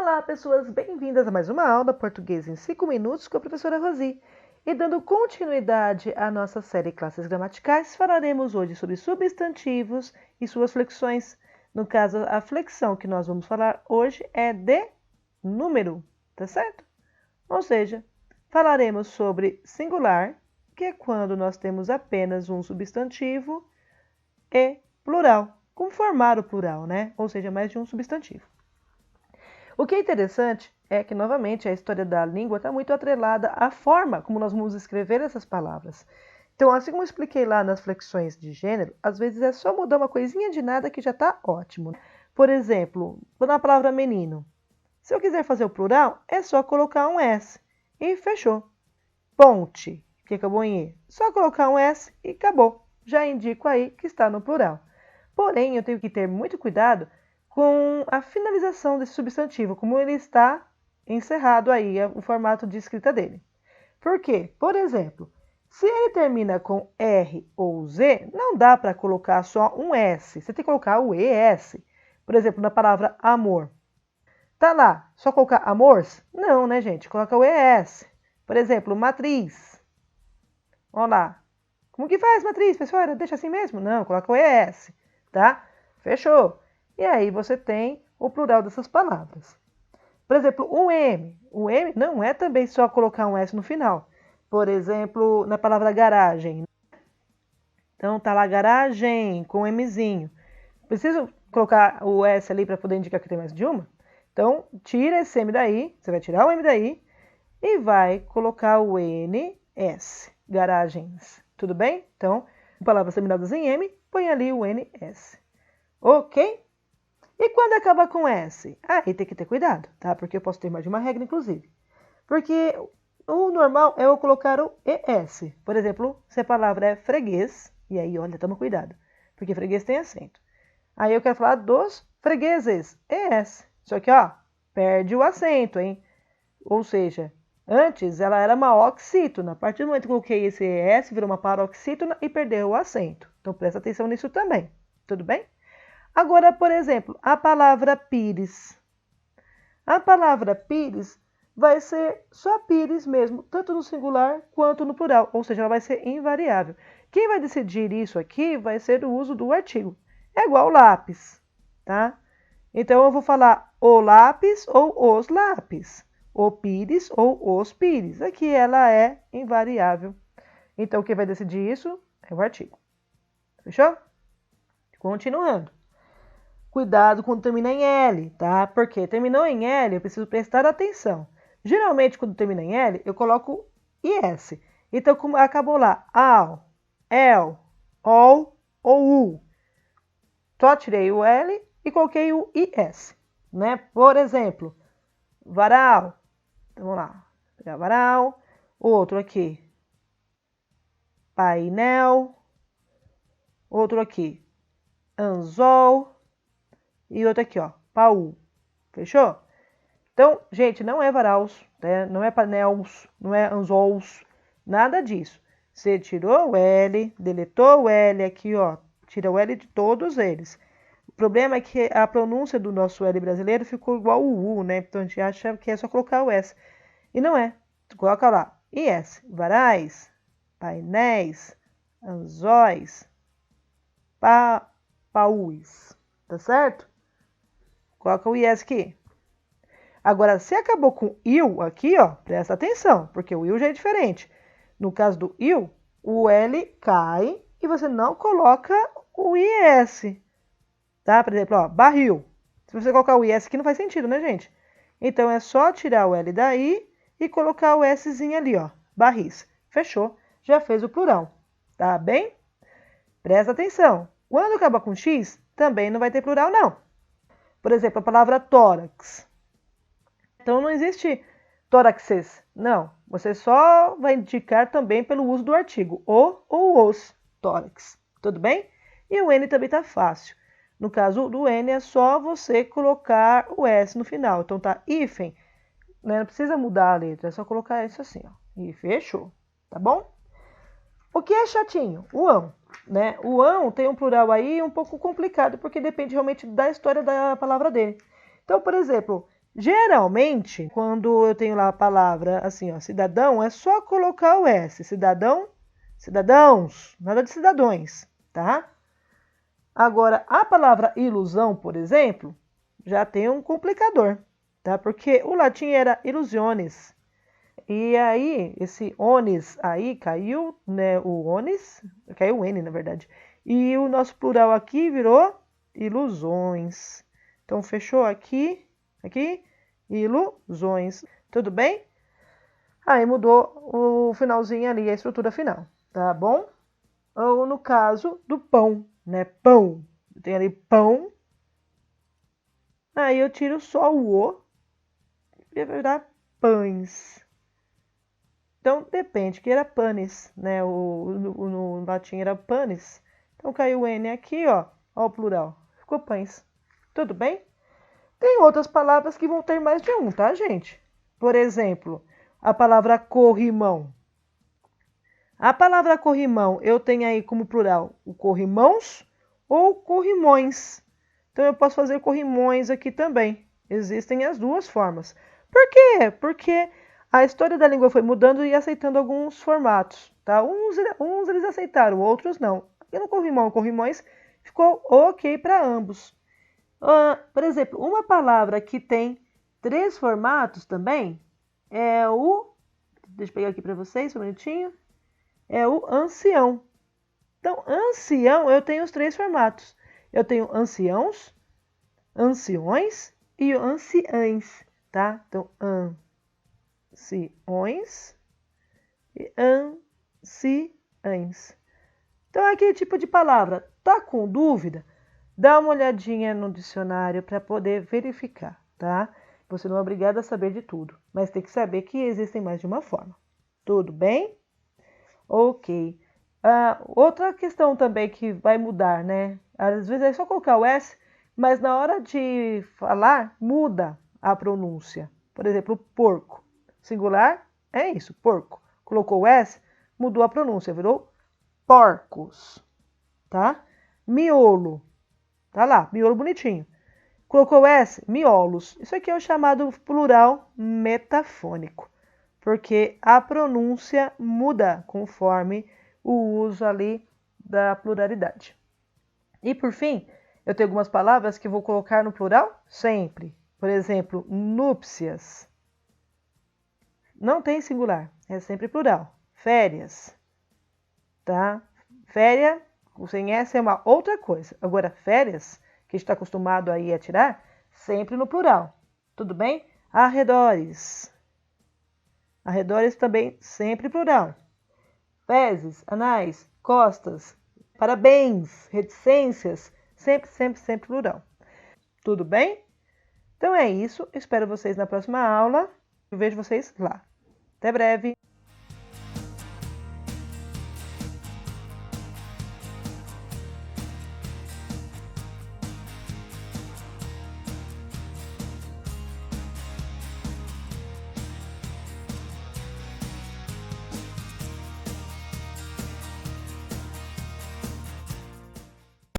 Olá, pessoas, bem-vindas a mais uma aula Português em 5 minutos com a professora Rosi. E dando continuidade à nossa série Classes Gramaticais, falaremos hoje sobre substantivos e suas flexões. No caso, a flexão que nós vamos falar hoje é de número, tá certo? Ou seja, falaremos sobre singular, que é quando nós temos apenas um substantivo, e plural, como formar o plural, né? Ou seja, mais de um substantivo. O que é interessante é que, novamente, a história da língua está muito atrelada à forma como nós vamos escrever essas palavras. Então, assim como eu expliquei lá nas flexões de gênero, às vezes é só mudar uma coisinha de nada que já está ótimo. Por exemplo, na palavra menino. Se eu quiser fazer o plural, é só colocar um S e fechou. Ponte, que acabou em E. Só colocar um S e acabou. Já indico aí que está no plural. Porém, eu tenho que ter muito cuidado com a finalização desse substantivo, como ele está encerrado aí, o formato de escrita dele. Por quê? Por exemplo, se ele termina com R ou Z, não dá para colocar só um S, você tem que colocar o ES. Por exemplo, na palavra amor. Tá lá, só colocar amores? Não, né, gente? Coloca o ES. Por exemplo, matriz. Olha lá. Como que faz matriz, professora? Deixa assim mesmo? Não, coloca o ES, tá? Fechou. E aí você tem o plural dessas palavras. Por exemplo, o M. O M não é também só colocar um S no final. Por exemplo, na palavra garagem. Então, tá lá garagem com Mzinho. Preciso colocar o S ali para poder indicar que tem mais de uma? Então, tira esse M daí, você vai tirar o M daí e vai colocar o NS, garagens. Tudo bem? Então, palavras terminadas em M, põe ali o NS. Ok? E quando acaba com S? Aí tem que ter cuidado, tá? Porque eu posso ter mais de uma regra, inclusive. Porque o normal é eu colocar o ES. Por exemplo, se a palavra é freguês, e aí, olha, toma cuidado, porque freguês tem acento. Aí eu quero falar dos fregueses, ES. Só que, ó, perde o acento, hein? Ou seja, antes ela era uma oxítona. A partir do momento que eu coloquei esse ES, virou uma paroxítona e perdeu o acento. Então, presta atenção nisso também. Tudo bem? Agora, por exemplo, a palavra pires. A palavra pires vai ser só pires mesmo, tanto no singular quanto no plural, ou seja, ela vai ser invariável. Quem vai decidir isso aqui vai ser o uso do artigo. É igual lápis, tá? Então, eu vou falar o lápis ou os lápis, o pires ou os pires. Aqui ela é invariável. Então, quem vai decidir isso é o artigo. Fechou? Continuando. Cuidado quando termina em L, tá? Porque terminou em L, eu preciso prestar atenção. Geralmente, quando termina em L, eu coloco IS. Então, como acabou lá, AL, EL, OL ou U. Só tirei o L e coloquei o IS, né? Por exemplo, varal. Então, vamos lá. Vou pegar varal. Outro aqui. Painel. Outro aqui. Anzol. E outro aqui, ó, pau. Fechou? Então, gente, não é varaus, né? Não é panéus, não é anzols, nada disso. Você tirou o L, deletou o L aqui, ó, tira o L de todos eles. O problema é que a pronúncia do nosso L brasileiro ficou igual o U, né? Então, a gente acha que é só colocar o S. E não é. Tu coloca lá, IS, varais, painéis, anzóis, paus. Tá certo? Coloca o IS aqui. Agora, se acabou com IL aqui, ó, presta atenção, porque o IL já é diferente. No caso do IL, o L cai e você não coloca o IS. Tá? Por exemplo, ó, barril. Se você colocar o IS aqui, não faz sentido, né, gente? Então, é só tirar o L daí e colocar o Szinho ali, ó, barris. Fechou. Já fez o plural. Tá bem? Presta atenção. Quando acaba com X, também não vai ter plural, não. Por exemplo, a palavra tórax. Então, não existe tóraxes. Não. Você só vai indicar também pelo uso do artigo. O ou os tórax. Tudo bem? E o N também está fácil. No caso do N, é só você colocar o S no final. Então, tá hífen. Né? Não precisa mudar a letra. É só colocar isso assim, ó. E fechou. Tá bom? O que é chatinho? O ão. Né? O ão tem um plural aí um pouco complicado, porque depende realmente da história da palavra dele. Então, por exemplo, Geralmente, quando eu tenho lá a palavra assim, ó, cidadão, é só colocar o S. Cidadão, cidadãos, nada de cidadões, tá? Agora, a palavra ilusão, por exemplo, já tem um complicador, tá? Porque o latim era illusiones. E aí, esse onis aí caiu, né? O onis, caiu o N, na verdade. E o nosso plural aqui virou ilusões. Então, fechou aqui, ilusões. Tudo bem? Aí mudou o finalzinho ali, a estrutura final, tá bom? Ou no caso do pão, né? Pão. Tem ali pão. Aí eu tiro só o e vai virar pães. Então depende, que era panis, né? No latim era panis. Então caiu o N aqui, ó o plural. Ficou pães. Tudo bem? Tem outras palavras que vão ter mais de um, tá, gente? Por exemplo, a palavra corrimão. A palavra corrimão, eu tenho aí como plural o corrimãos ou corrimões. Então eu posso fazer corrimões aqui também. Existem as duas formas. Por quê? Porque a história da língua foi mudando e aceitando alguns formatos, tá? Uns eles aceitaram, outros não. Aqui no corrimão, corrimões, ficou ok para ambos. Por exemplo, uma palavra que tem 3 formatos também é o... Deixa eu pegar aqui para vocês, um minutinho. É o ancião. Então, ancião, eu tenho os 3 formatos. Eu tenho anciãos, anciões e anciães, tá? Então, anciões e anciães. Então, é aquele tipo de palavra. Tá com dúvida? Dá uma olhadinha no dicionário para poder verificar, tá? Você não é obrigado a saber de tudo, mas tem que saber que existem mais de uma forma. Tudo bem? Ok. Outra questão também que vai mudar, né? Às vezes é só colocar o S, mas na hora de falar, muda a pronúncia. Por exemplo, porco. Singular é isso, porco. Colocou o S, mudou a pronúncia, virou porcos, tá? Miolo. Tá lá, miolo bonitinho. Colocou S, miolos. Isso aqui é o chamado plural metafônico, porque a pronúncia muda conforme o uso ali da pluralidade. E por fim, eu tenho algumas palavras que vou colocar no plural sempre. Por exemplo, núpcias. Não tem singular, é sempre plural. Férias, tá? Féria, sem S é uma outra coisa. Agora, férias, que a gente está acostumado aí a tirar, sempre no plural. Tudo bem? Arredores. Arredores também sempre plural. Fezes, anais, costas, parabéns, reticências, sempre, sempre, sempre plural. Tudo bem? Então é isso. Espero vocês na próxima aula. Eu vejo vocês lá. Até breve.